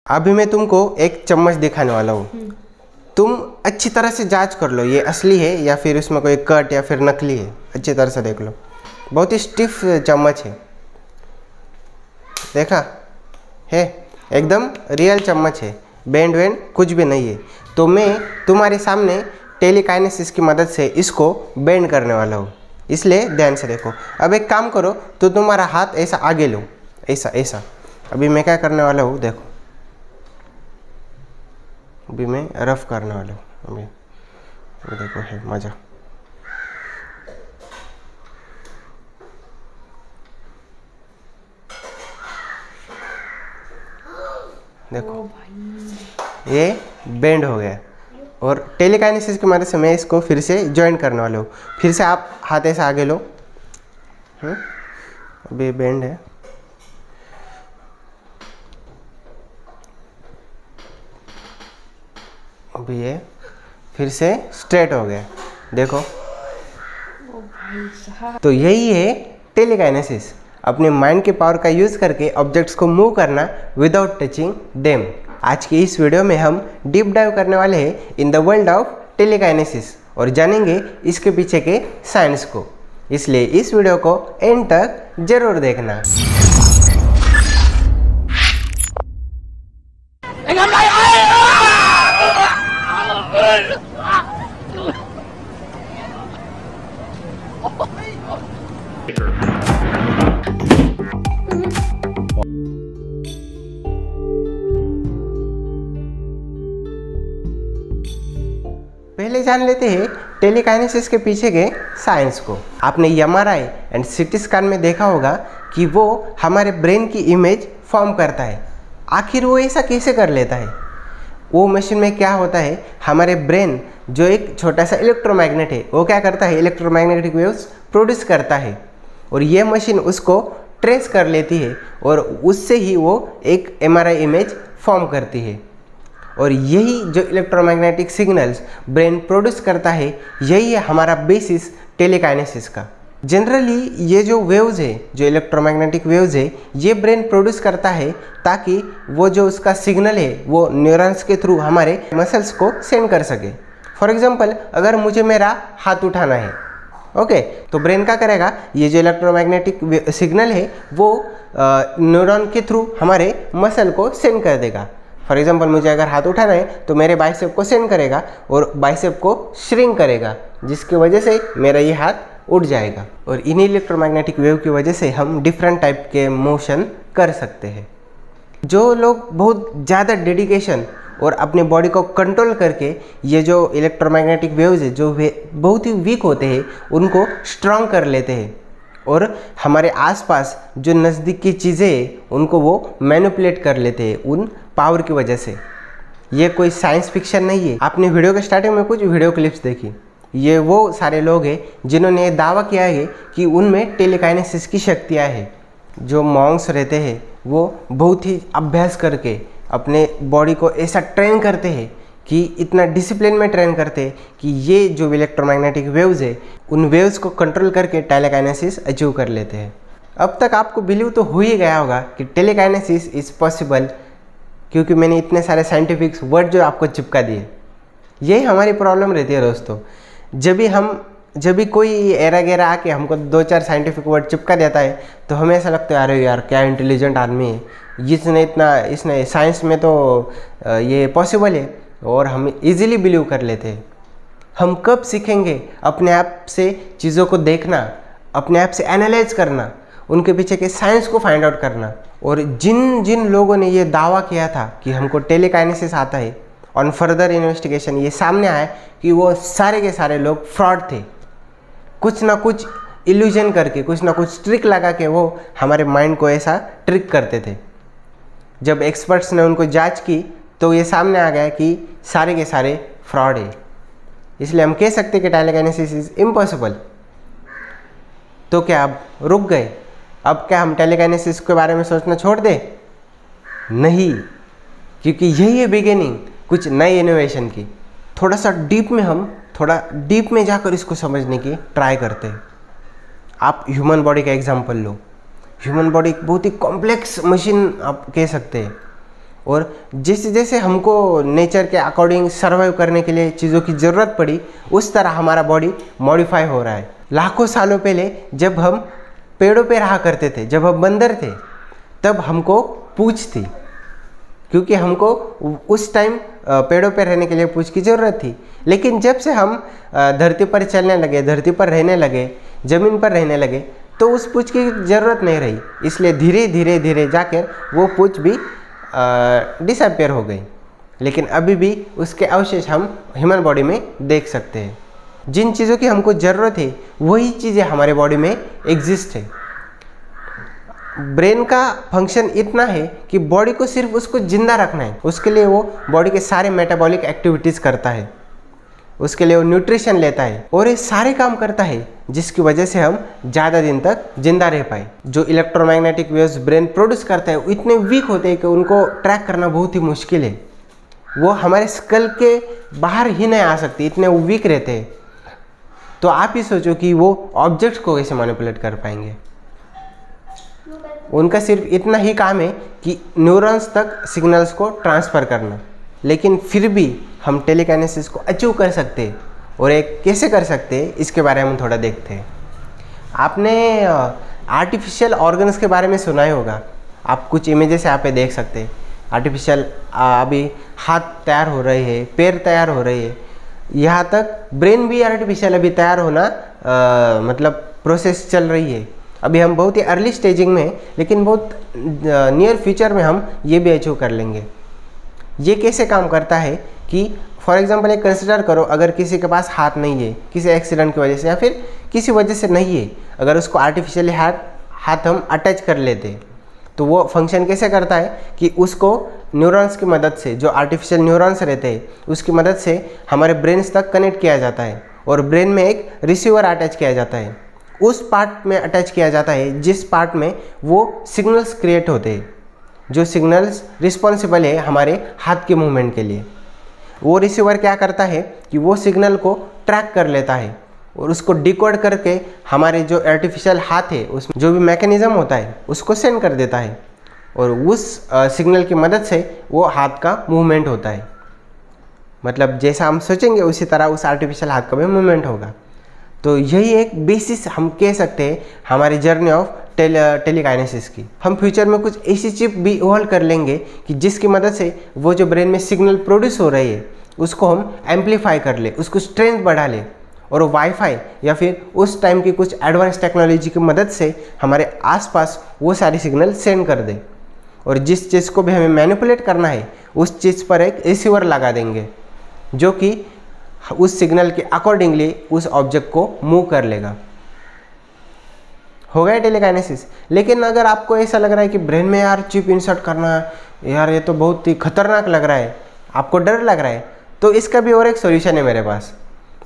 अभी मैं तुमको एक चम्मच दिखाने वाला हूँ। तुम अच्छी तरह से जांच कर लो ये असली है या फिर उसमें कोई कट या फिर नकली है। अच्छी तरह से देख लो, बहुत ही स्टिफ चम्मच है। देखा है, एकदम रियल चम्मच है, बेंड वेंड कुछ भी नहीं है। तो मैं तुम्हारे सामने टेलीकाइनेसिस की मदद से इसको बेंड करने वाला हूँ, इसलिए ध्यान से देखो। अब एक काम करो, तो तुम्हारा हाथ ऐसा आगे लो, ऐसा ऐसा। अभी मैं क्या करने वाला हूँ देखो, अभी मैं रफ करने वाला हूँ। अभी देखो है मज़ा। देखो ये बेंड हो गया। और टेलीकाइनेसिस की मदद से मैं इसको फिर से जॉइंट करने वाला हूँ। फिर से आप हाथ ऐसे आगे लो। अभी बेंड है। अभी ये फिर से स्ट्रेट हो गया। देखो तो यही है टेलीकाइनेसिस, अपने माइंड के पावर का यूज़ करके ऑब्जेक्ट्स को मूव करना विदाउट टचिंग देम। आज की इस वीडियो में हम डीप डाइव करने वाले हैं इन द वर्ल्ड ऑफ टेलीकाइनेसिस और जानेंगे इसके पीछे के साइंस को। इसलिए इस वीडियो को एंड तक जरूर देखना। पहले जान लेते हैं टेलीकाइनेसिस के पीछे के साइंस को। आपने एमआरआई एंड सीटी स्कैन में देखा होगा कि वो हमारे ब्रेन की इमेज फॉर्म करता है। आखिर वो ऐसा कैसे कर लेता है? वो मशीन में क्या होता है, हमारे ब्रेन जो एक छोटा सा इलेक्ट्रोमैग्नेट है, वो क्या करता है, इलेक्ट्रोमैग्नेटिक वेव्स प्रोड्यूस करता है और ये मशीन उसको ट्रेस कर लेती है और उससे ही वो एक एमआरआई इमेज फॉर्म करती है। और यही जो इलेक्ट्रोमैग्नेटिक सिग्नल्स ब्रेन प्रोड्यूस करता है, यही है हमारा बेसिस टेलीकाइनेसिस का। जनरली ये जो वेव्स है, जो इलेक्ट्रोमैग्नेटिक वेव्स है, ये ब्रेन प्रोड्यूस करता है ताकि वो जो उसका सिग्नल है वो न्यूरॉन्स के थ्रू हमारे मसल्स को सेंड कर सके। फॉर एग्जांपल, अगर मुझे मेरा हाथ उठाना है, ओके, तो ब्रेन क्या करेगा, ये जो इलेक्ट्रोमैग्नेटिक सिग्नल है वो न्यूरॉन के थ्रू हमारे मसल को सेंड कर देगा। फॉर एग्जांपल, मुझे अगर हाथ उठाना है तो मेरे बाइसेप को सेंड करेगा और बाइसेप को श्रिंक करेगा, जिसकी वजह से मेरा ये हाथ उठ जाएगा। और इन्हीं इलेक्ट्रोमैग्नेटिक वेव की वजह से हम डिफरेंट टाइप के मोशन कर सकते हैं। जो लोग बहुत ज़्यादा डेडिकेशन और अपने बॉडी को कंट्रोल करके ये जो इलेक्ट्रोमैग्नेटिक वेव्स है जो बहुत ही वीक होते हैं, उनको स्ट्रांग कर लेते हैं और हमारे आसपास जो नज़दीक की चीज़ें हैं उनको वो मैनिपुलेट कर लेते हैं उन पावर की वजह से। ये कोई साइंस फिक्शन नहीं है। आपने वीडियो के स्टार्टिंग में कुछ वीडियो क्लिप्स देखी, ये वो सारे लोग हैं जिन्होंने ये दावा किया है कि उनमें टेलीकाइनेसिस की शक्तियाँ हैं। जो मॉन्क्स रहते हैं वो बहुत ही अभ्यास करके अपने बॉडी को ऐसा ट्रेन करते हैं कि इतना डिसिप्लिन में ट्रेन करते हैं कि ये जो इलेक्ट्रोमैग्नेटिक वेव्स है उन वेव्स को कंट्रोल करके टेलीकाइनेसिस अचीव कर लेते हैं। अब तक आपको बिलीव तो हो ही गया होगा कि टेलीकाइनेसिस इज़ पॉसिबल, क्योंकि मैंने इतने सारे साइंटिफिक वर्ड जो आपको चिपका दिए। यही हमारी प्रॉब्लम रहती है दोस्तों, जब भी कोई एरा गेरा आके हमको 2-4 साइंटिफिक वर्ड चिपका देता है तो हमें ऐसा लगता है अरे यार क्या इंटेलिजेंट आदमी है, इसने साइंस में तो ये पॉसिबल है, और हम इजीली बिलीव कर लेते हैं। हम कब सीखेंगे अपने आप से चीज़ों को देखना, अपने आप से एनालाइज करना, उनके पीछे के साइंस को फाइंड आउट करना। और जिन जिन लोगों ने ये दावा किया था कि हमको टेलीकाइनेसिस आता है, ऑन फर्दर इन्वेस्टिगेशन ये सामने आया कि वो सारे के सारे लोग फ्रॉड थे। कुछ ना कुछ इल्यूजन करके, कुछ ना कुछ ट्रिक लगा के वो हमारे माइंड को ऐसा ट्रिक करते थे। जब एक्सपर्ट्स ने उनको जांच की तो ये सामने आ गया कि सारे के सारे फ्रॉड है। इसलिए हम कह सकते कि टेलीकाइनेसिस इज इम्पॉसिबल। तो क्या अब रुक गए? अब क्या हम टेलीकाइनेसिस के बारे में सोचना छोड़ दें? नहीं, क्योंकि यही है बिगिनिंग कुछ नए इनोवेशन की। थोड़ा डीप में जाकर इसको समझने की ट्राई करते हैं। आप ह्यूमन बॉडी का एग्जांपल लो। ह्यूमन बॉडी एक बहुत ही कॉम्प्लेक्स मशीन आप कह सकते हैं, और जैसे जैसे हमको नेचर के अकॉर्डिंग सर्वाइव करने के लिए चीज़ों की ज़रूरत पड़ी, उस तरह हमारा बॉडी मॉडिफाई हो रहा है। लाखों सालों पहले जब हम पेड़ों पे रहा करते थे, जब हम बंदर थे, तब हमको पूंछ थी, क्योंकि हमको उस टाइम पेड़ों पे रहने के लिए पूंछ की ज़रूरत थी। लेकिन जब से हम धरती पर चलने लगे, धरती पर रहने लगे, ज़मीन पर रहने लगे, तो उस पूंछ की ज़रूरत नहीं रही। इसलिए धीरे धीरे धीरे जाकर वो पूंछ भी डिसअपियर हो गई। लेकिन अभी भी उसके अवशेष हम ह्यूमन बॉडी में देख सकते हैं। जिन चीज़ों की हमको ज़रूरत है वही चीज़ें हमारे बॉडी में एग्जिस्ट है। ब्रेन का फंक्शन इतना है कि बॉडी को सिर्फ उसको जिंदा रखना है, उसके लिए वो बॉडी के सारे मेटाबॉलिक एक्टिविटीज़ करता है, उसके लिए वो न्यूट्रिशन लेता है और ये सारे काम करता है जिसकी वजह से हम ज़्यादा दिन तक जिंदा रह पाए। जो इलेक्ट्रोमैग्नेटिक वेव्स ब्रेन प्रोड्यूस करता है वो इतने वीक होते हैं कि उनको ट्रैक करना बहुत ही मुश्किल है। वो हमारे स्कल के बाहर ही नहीं आ सकते, इतने वो वीक रहते हैं। तो आप ही सोचो कि वो ऑब्जेक्ट्स को कैसे मैनिपुलेट कर पाएंगे। उनका सिर्फ इतना ही काम है कि न्यूरॉन्स तक सिग्नल्स को ट्रांसफ़र करना। लेकिन फिर भी हम टेलीकाइनेसिस को अचीव कर सकते हैं, और एक कैसे कर सकते हैं इसके बारे में हम थोड़ा देखते हैं। आपने आर्टिफिशियल ऑर्गन्स के बारे में सुना ही होगा। आप कुछ इमेजेस यहाँ पे देख सकते हैं। आर्टिफिशियल अभी हाथ तैयार हो रहे हैं, पैर तैयार हो रहे हैं, यहाँ तक ब्रेन भी आर्टिफिशियल अभी तैयार होना मतलब प्रोसेस चल रही है। अभी हम बहुत ही अर्ली स्टेजिंग में हैं, लेकिन बहुत नियर फ्यूचर में हम ये भी अचीव कर लेंगे। ये कैसे काम करता है कि फॉर एग्जांपल एक कंसिडर करो, अगर किसी के पास हाथ नहीं है, किसी एक्सीडेंट की वजह से या फिर किसी वजह से नहीं है, अगर उसको आर्टिफिशियली हाथ हम अटैच कर लेते तो वो फंक्शन कैसे करता है कि उसको न्यूरॉन्स की मदद से, जो आर्टिफिशियल न्यूरॉन्स रहते हैं उसकी मदद से हमारे ब्रेन्स तक कनेक्ट किया जाता है, और ब्रेन में एक रिसीवर अटैच किया जाता है। उस पार्ट में अटैच किया जाता है जिस पार्ट में वो सिग्नल्स क्रिएट होते हैं, जो सिग्नल्स रिस्पॉन्सिबल है हमारे हाथ के मूवमेंट के लिए। वो रिसीवर क्या करता है कि वो सिग्नल को ट्रैक कर लेता है और उसको डिकोड करके हमारे जो आर्टिफिशियल हाथ है उसमें जो भी मैकेनिज़्म होता है उसको सेंड कर देता है, और उस सिग्नल की मदद से वो हाथ का मूवमेंट होता है। मतलब जैसा हम सोचेंगे उसी तरह उस आर्टिफिशियल हाथ का भी मूवमेंट होगा। तो यही एक बेसिस हम कह सकते हैं हमारी जर्नी ऑफ टेलीकाइनेसिस की। हम फ्यूचर में कुछ ऐसी चिप भी इवॉल्व कर लेंगे कि जिसकी मदद से वो जो ब्रेन में सिग्नल प्रोड्यूस हो रही है उसको हम एम्पलीफाई कर ले, उसको स्ट्रेंथ बढ़ा ले, और वाईफाई या फिर उस टाइम की कुछ एडवांस टेक्नोलॉजी की मदद से हमारे आसपास वो सारी सिग्नल सेंड कर दे, और जिस चीज़ को भी हमें मैनिपुलेट करना है उस चीज़ पर एक रिसीवर लगा देंगे जो कि उस सिग्नल के अकॉर्डिंगली उस ऑब्जेक्ट को मूव कर लेगा। हो गया टेलीकाइनेसिस। लेकिन अगर आपको ऐसा लग रहा है कि ब्रेन में यार चिप इंसर्ट करना, यार ये तो बहुत ही खतरनाक लग रहा है, आपको डर लग रहा है, तो इसका भी और एक सॉल्यूशन है मेरे पास।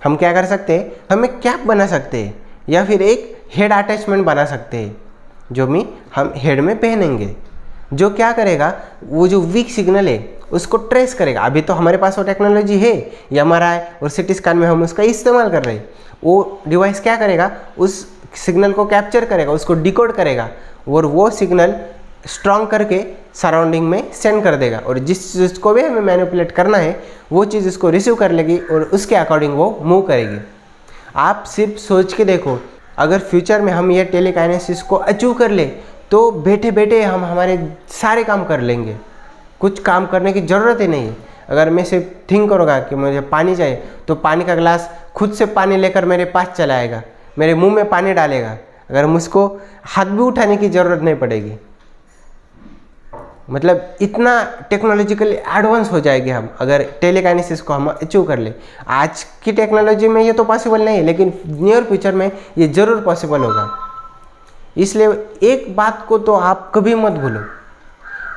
हम क्या कर सकते हैं, हम एक कैप बना सकते हैं या फिर एक हेड अटैचमेंट बना सकते हैं जो हम हेड में पहनेंगे, जो क्या करेगा, वो जो वीक सिग्नल है उसको ट्रेस करेगा। अभी तो हमारे पास वो टेक्नोलॉजी है, MRI और CT स्कैन में हम उसका इस्तेमाल कर रहे हैं। वो डिवाइस क्या करेगा, उस सिग्नल को कैप्चर करेगा, उसको डिकोड करेगा, और वो सिग्नल स्ट्रॉन्ग करके सराउंडिंग में सेंड कर देगा, और जिस चीज़ को भी हमें मैनिपुलेट करना है वो चीज़ उसको रिसीव कर लेगी और उसके अकॉर्डिंग वो मूव करेगी। आप सिर्फ सोच के देखो, अगर फ्यूचर में हम ये टेलीकाइनेसिस को अचीव कर ले तो बैठे बैठे हम हमारे सारे काम कर लेंगे, कुछ काम करने की ज़रूरत ही नहीं है। अगर मैं सिर्फ थिंक करूँगा कि मुझे पानी चाहिए तो पानी का गिलास खुद से पानी लेकर मेरे पास चला आएगा, मेरे मुंह में पानी डालेगा, अगर मुझको हाथ भी उठाने की ज़रूरत नहीं पड़ेगी। मतलब इतना टेक्नोलॉजिकली एडवांस हो जाएंगे हम अगर टेलीकाइनेसिस को हम अचीव कर ले। आज की टेक्नोलॉजी में ये तो पॉसिबल नहीं है, लेकिन नियर फ्यूचर में ये ज़रूर पॉसिबल होगा। इसलिए एक बात को तो आप कभी मत भूलो,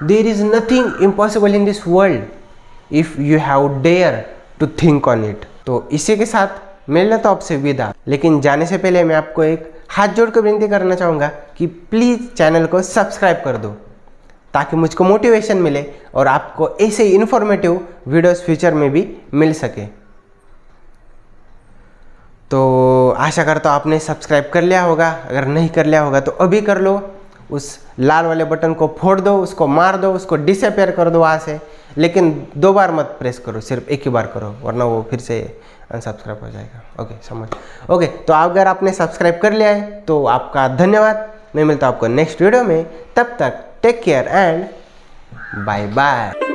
there is nothing impossible in this world if you have dare to think on it. तो इसी के साथ मिल लेता हूं आपसे विदा, लेकिन जाने से पहले मैं आपको एक हाथ जोड़ कर विनती करना चाहूँगा कि प्लीज़ चैनल को सब्सक्राइब कर दो ताकि मुझको मोटिवेशन मिले और आपको ऐसे ही इन्फॉर्मेटिव वीडियोस फ्यूचर में भी मिल सके। तो आशा करता हूँ आपने सब्सक्राइब कर लिया होगा, अगर नहीं कर लिया होगा तो अभी कर लो, उस लाल वाले बटन को फोड़ दो, उसको मार दो, उसको डिसअपेयर कर दो वहाँ से, लेकिन 2 बार मत प्रेस करो, सिर्फ एक ही बार करो, वरना वो फिर से अनसब्सक्राइब हो जाएगा। ओके, समझ। ओके, तो अगर आपने सब्सक्राइब कर लिया है तो आपका धन्यवाद। मैं मिलता हूँ आपको नेक्स्ट वीडियो में, तब तक take care and bye bye.